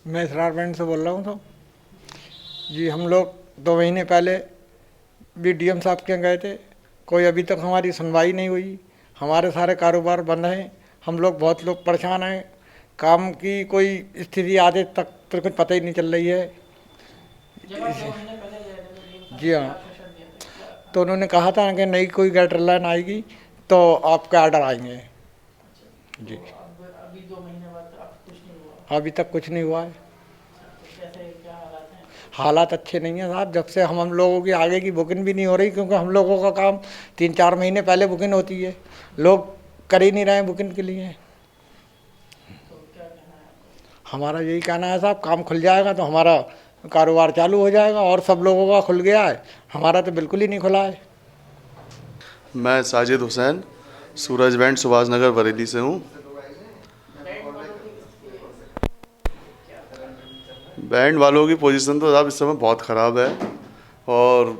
मैं इसरार बैंड से बोल रहा हूँ। तो जी हम लोग 2 महीने पहले भी डीएम साहब के यहाँ गए थे, कोई अभी तक हमारी सुनवाई नहीं हुई। हमारे सारे कारोबार बंद हैं, हम लोग बहुत लोग परेशान हैं। काम की कोई स्थिति आगे तक तो कुछ पता ही नहीं चल रही है। जब आप 2 महीने पहले गए थे तो डीएम साहब जी ने क्या हाँ, आश्वासन दिया था, क्या? तो उन्होंने कहा था कि नई कोई गाइडर लाइन आएगी तो आपके ऑर्डर आएंगे। अच्छा, जी, तो अब अभी 2 महीने बाद अब कुछ नहीं हुआ? अभी तक कुछ नहीं हुआ है। अच्छा, तो कैसे क्या हालात हैं? हालात अच्छे नहीं हैं साहब, जब से हम लोगों की आगे की बुकिंग भी नहीं हो रही, क्योंकि हम लोगों का काम 3-4 महीने पहले बुकिंग होती है, लोग कर ही नहीं रहे हैं बुकिंग के लिए। तो क्या कहना है आपका? हमारा यही कहना है साहब, काम खुल जाएगा तो हमारा कारोबार चालू हो जाएगा, और सब लोगों का खुल गया है, हमारा तो बिल्कुल ही नहीं खुला है। मैं साजिद हुसैन सूरज बैंड सुभाष नगर बरेली से हूँ। बैंड वालों की स्थिति क्या? बैंड वालों की पोजीशन तो साहब इस समय बहुत ख़राब है, और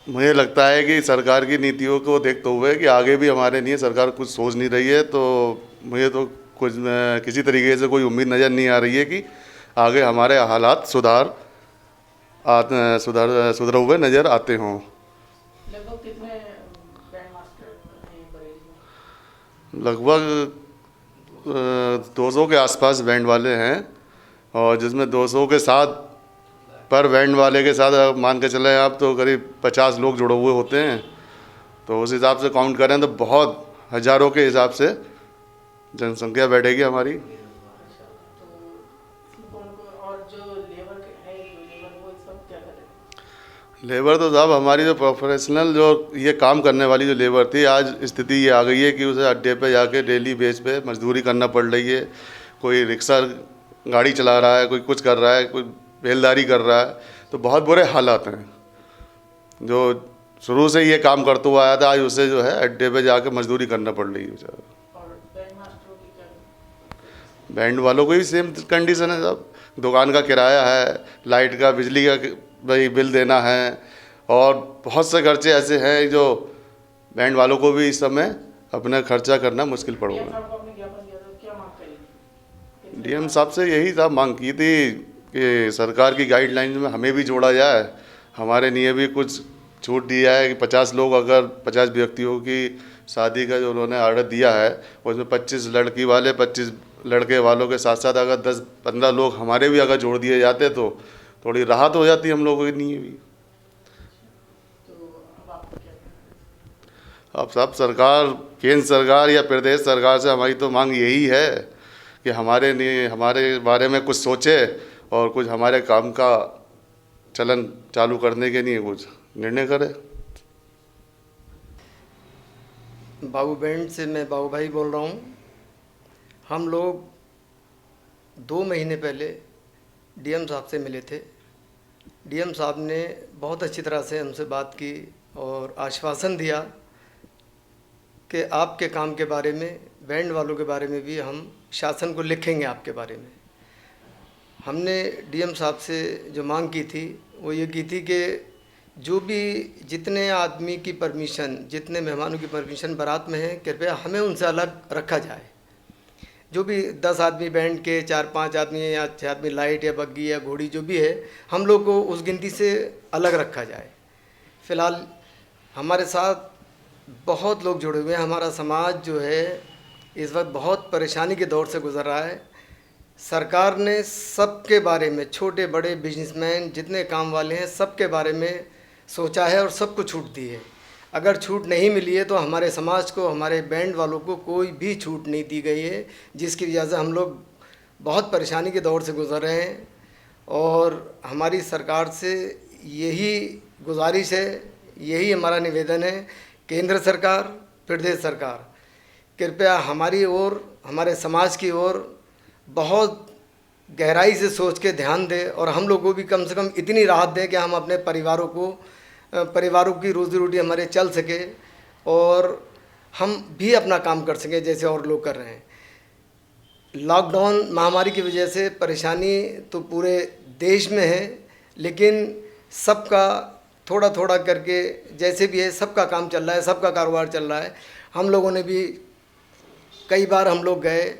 मुझे लगता है कि सरकार की नीतियों को देखते हुए कि आगे भी हमारे लिए सरकार कुछ सोच नहीं रही है, तो मुझे तो कुछ किसी तरीके से कोई उम्मीद नज़र नहीं आ रही है कि आगे हमारे हालात सुधर हुए नज़र आते हों। लगभग कितने बैंड मास्टर हैं बरेली में? लगभग 200 के आसपास बैंड वाले हैं, और जिसमें 200 के साथ पर बैंड वाले के साथ आप मान के चलें आप तो करीब 50 लोग जुड़े हुए होते हैं। तो उस हिसाब से काउंट करें तो बहुत हज़ारों के हिसाब से जनसंख्या बैठेगी हमारी। अच्छा, तो उनको और जो लेबर है, जो लेबर वो सब क्या करें? लेबर तो साहब हमारी जो प्रोफेशनल जो ये काम करने वाली जो लेबर थी, आज स्थिति ये आ गई है कि उसे अड्डे पे जाके डेली बेस पे मजदूरी करना पड़ रही है। कोई रिक्शा गाड़ी चला रहा है, कोई कुछ कर रहा है, कोई बेलदारी कर रहा है, तो बहुत बुरे हालात हैं। जो शुरू से ये काम करता हुआ आया था, आज उसे जो है अड्डे पे जाके मजदूरी करना पड़ रही है बेचारा। और बैंड मास्टरों की क्या? बैंड वालों को भी सेम कंडीशन है साहब, दुकान का किराया है, लाइट का बिजली का भाई बिल देना है, और बहुत से खर्चे ऐसे हैं जो बैंड वालों को भी इस समय अपना खर्चा करना मुश्किल पड़ डीएम रहा साहब को आपने ज्ञापन दिया था, क्या मांग करी थी? है। डीएम साहब से यही साहब मांग की थी कि सरकार की गाइडलाइन में हमें भी जोड़ा जाए, हमारे लिए भी कुछ छूट दिया है कि 50 लोग, अगर 50 व्यक्तियों की शादी का जो उन्होंने ऑर्डर दिया है उसमें 25 लड़की वाले 25 लड़के वालों के साथ साथ अगर 10-15 लोग हमारे भी अगर जोड़ दिए जाते तो थोड़ी राहत हो जाती हम लोगों के लिए भी। तो अब आपका क्या कहना है? अब सब सरकार, केंद्र सरकार या प्रदेश सरकार से हमारी तो मांग यही है कि हमारे लिए, हमारे बारे में कुछ सोचे और कुछ हमारे काम का चलन चालू करने के लिए कुछ निर्णय करे। बाबू बैंड से मैं बाबू भाई बोल रहा हूँ। हम लोग 2 महीने पहले डीएम साहब से मिले थे। डीएम साहब ने बहुत अच्छी तरह से हमसे बात की और आश्वासन दिया कि आपके काम के बारे में, बैंड वालों के बारे में भी हम शासन को लिखेंगे आपके बारे में। हमने डीएम साहब से जो मांग की थी वो ये की थी कि जो भी जितने आदमी की परमिशन, जितने मेहमानों की परमिशन बारात में है, कृपया हमें उनसे अलग रखा जाए। जो भी 10 आदमी बैंड के, 4-5 आदमी या 6 आदमी लाइट या बग्गी या घोड़ी जो भी है, हम लोग को उस गिनती से अलग रखा जाए। फ़िलहाल हमारे साथ बहुत लोग जुड़े हुए हैं। हमारा समाज जो है इस वक्त बहुत परेशानी के दौर से गुजर रहा है। सरकार ने सबके बारे में, छोटे बड़े बिजनेसमैन जितने काम वाले हैं सबके बारे में सोचा है और सबको छूट दी है। अगर छूट नहीं मिली है तो हमारे समाज को, हमारे बैंड वालों को कोई भी छूट नहीं दी गई है, जिसकी वजह से हम लोग बहुत परेशानी के दौर से गुजर रहे हैं। और हमारी सरकार से यही गुजारिश है, यही हमारा निवेदन है, केंद्र सरकार, प्रदेश सरकार, कृपया हमारी ओर, हमारे समाज की ओर बहुत गहराई से सोच के ध्यान दें और हम लोग को भी कम से कम इतनी राहत दें कि हम अपने परिवारों की रोज़ी रोटी हमारे चल सके और हम भी अपना काम कर सकें जैसे और लोग कर रहे हैं। लॉकडाउन महामारी की वजह से परेशानी तो पूरे देश में है, लेकिन सबका थोड़ा थोड़ा करके जैसे भी है सबका काम चल रहा है, सबका कारोबार चल रहा है। हम लोगों ने भी कई बार हम लोग गए,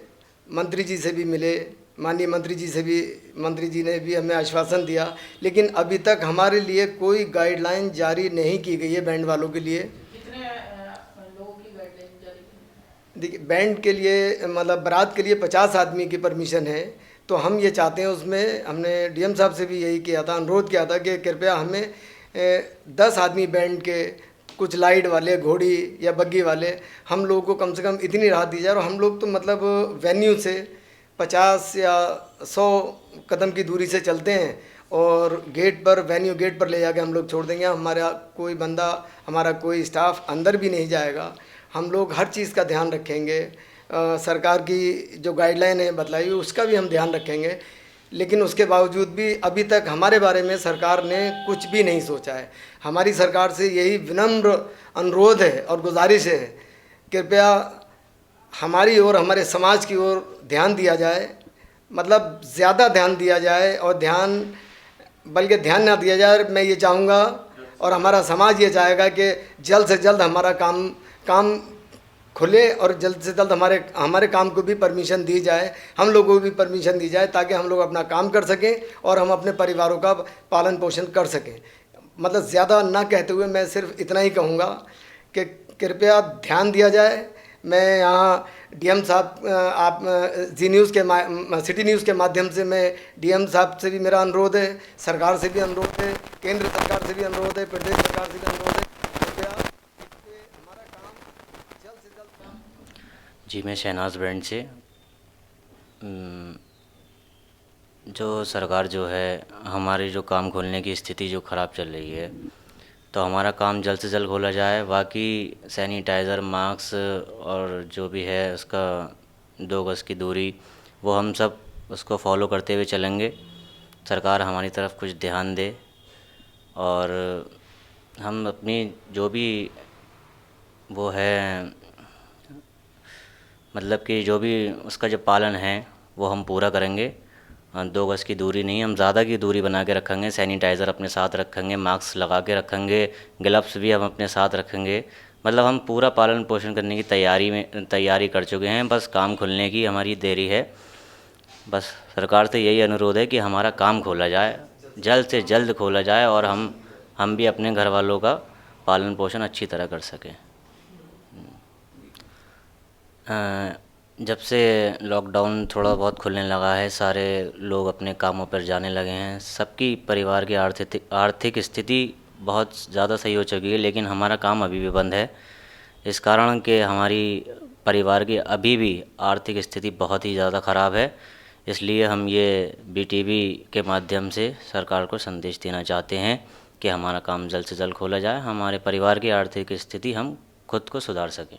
मंत्री जी से भी मिले, माननीय मंत्री जी ने भी हमें आश्वासन दिया, लेकिन अभी तक हमारे लिए कोई गाइडलाइन जारी नहीं की गई है बैंड वालों के लिए। कितने लोगों की गाइडलाइन जारी की? देखिए, बैंड के लिए मतलब बारात के लिए 50 आदमी की परमिशन है, तो हम ये चाहते हैं, उसमें हमने डीएम साहब से भी यही किया था, अनुरोध किया था कि कृपया हमें 10 आदमी बैंड के, कुछ लाइट वाले, घोड़ी या बग्गी वाले, हम लोगों को कम से कम इतनी राहत दी जाए। और हम लोग तो मतलब वेन्यू से 50 या 100 कदम की दूरी से चलते हैं और गेट पर, वेन्यू गेट पर ले जाके हम लोग छोड़ देंगे। हमारा कोई बंदा, हमारा कोई स्टाफ अंदर भी नहीं जाएगा। हम लोग हर चीज़ का ध्यान रखेंगे। सरकार की जो गाइडलाइन है बतलाई हुई, उसका भी हम ध्यान रखेंगे। लेकिन उसके बावजूद भी अभी तक हमारे बारे में सरकार ने कुछ भी नहीं सोचा है। हमारी सरकार से यही विनम्र अनुरोध है और गुजारिश है, कृपया हमारी ओर, हमारे समाज की ओर ध्यान दिया जाए, मतलब ज़्यादा ध्यान दिया जाए। और बल्कि ध्यान ना दिया जाए, मैं ये चाहूँगा और हमारा समाज ये चाहेगा कि जल्द से जल्द हमारा काम खुले और जल्द से जल्द हमारे काम को भी परमिशन दी जाए, हम लोगों को भी परमिशन दी जाए, ताकि हम लोग अपना काम कर सकें और हम अपने परिवारों का पालन पोषण कर सकें। मतलब ज़्यादा ना कहते हुए मैं सिर्फ इतना ही कहूँगा कि कृपया ध्यान दिया जाए। मैं यहाँ डीएम साहब, आप जी न्यूज़ के सिटी न्यूज़ के माध्यम से मैं डीएम साहब से भी मेरा अनुरोध है, सरकार से भी अनुरोध है, केंद्र सरकार से भी अनुरोध है, प्रदेश सरकार से भी अनुरोध है, कृपया हमारा काम जल्द से जल्द। जी, मैं शहनाज ब्रांड से, जो सरकार जो है, हमारे जो काम खोलने की स्थिति जो ख़राब चल रही है, तो हमारा काम जल्द से जल्द खोला जाए। बाकी सैनिटाइज़र, मास्क और जो भी है उसका 2 गज़ की दूरी, वो हम सब उसको फॉलो करते हुए चलेंगे। सरकार हमारी तरफ कुछ ध्यान दे और हम अपनी जो भी वो है, मतलब कि जो भी उसका जो पालन है वो हम पूरा करेंगे। 2 गज़ की दूरी नहीं, हम ज़्यादा की दूरी बना के रखेंगे। सैनिटाइज़र अपने साथ रखेंगे, मास्क लगा के रखेंगे, ग्लव्स भी हम अपने साथ रखेंगे। मतलब हम पूरा पालन पोषण करने की तैयारी कर चुके हैं। बस काम खुलने की हमारी देरी है। बस सरकार से यही अनुरोध है कि हमारा काम खोला जाए, जल्द से जल्द खोला जाए और हम भी अपने घर वालों का पालन पोषण अच्छी तरह कर सकें। जब से लॉकडाउन थोड़ा बहुत खुलने लगा है, सारे लोग अपने कामों पर जाने लगे हैं। सबकी परिवार की आर्थिक स्थिति बहुत ज़्यादा सही हो चुकी है, लेकिन हमारा काम अभी भी बंद है। इस कारण कि हमारी परिवार की अभी भी आर्थिक स्थिति बहुत ही ज़्यादा ख़राब है। इसलिए हम ये BTV के माध्यम से सरकार को संदेश देना चाहते हैं कि हमारा काम जल्द से जल्द खोला जाए, हमारे परिवार की आर्थिक स्थिति हम खुद को सुधार सकें।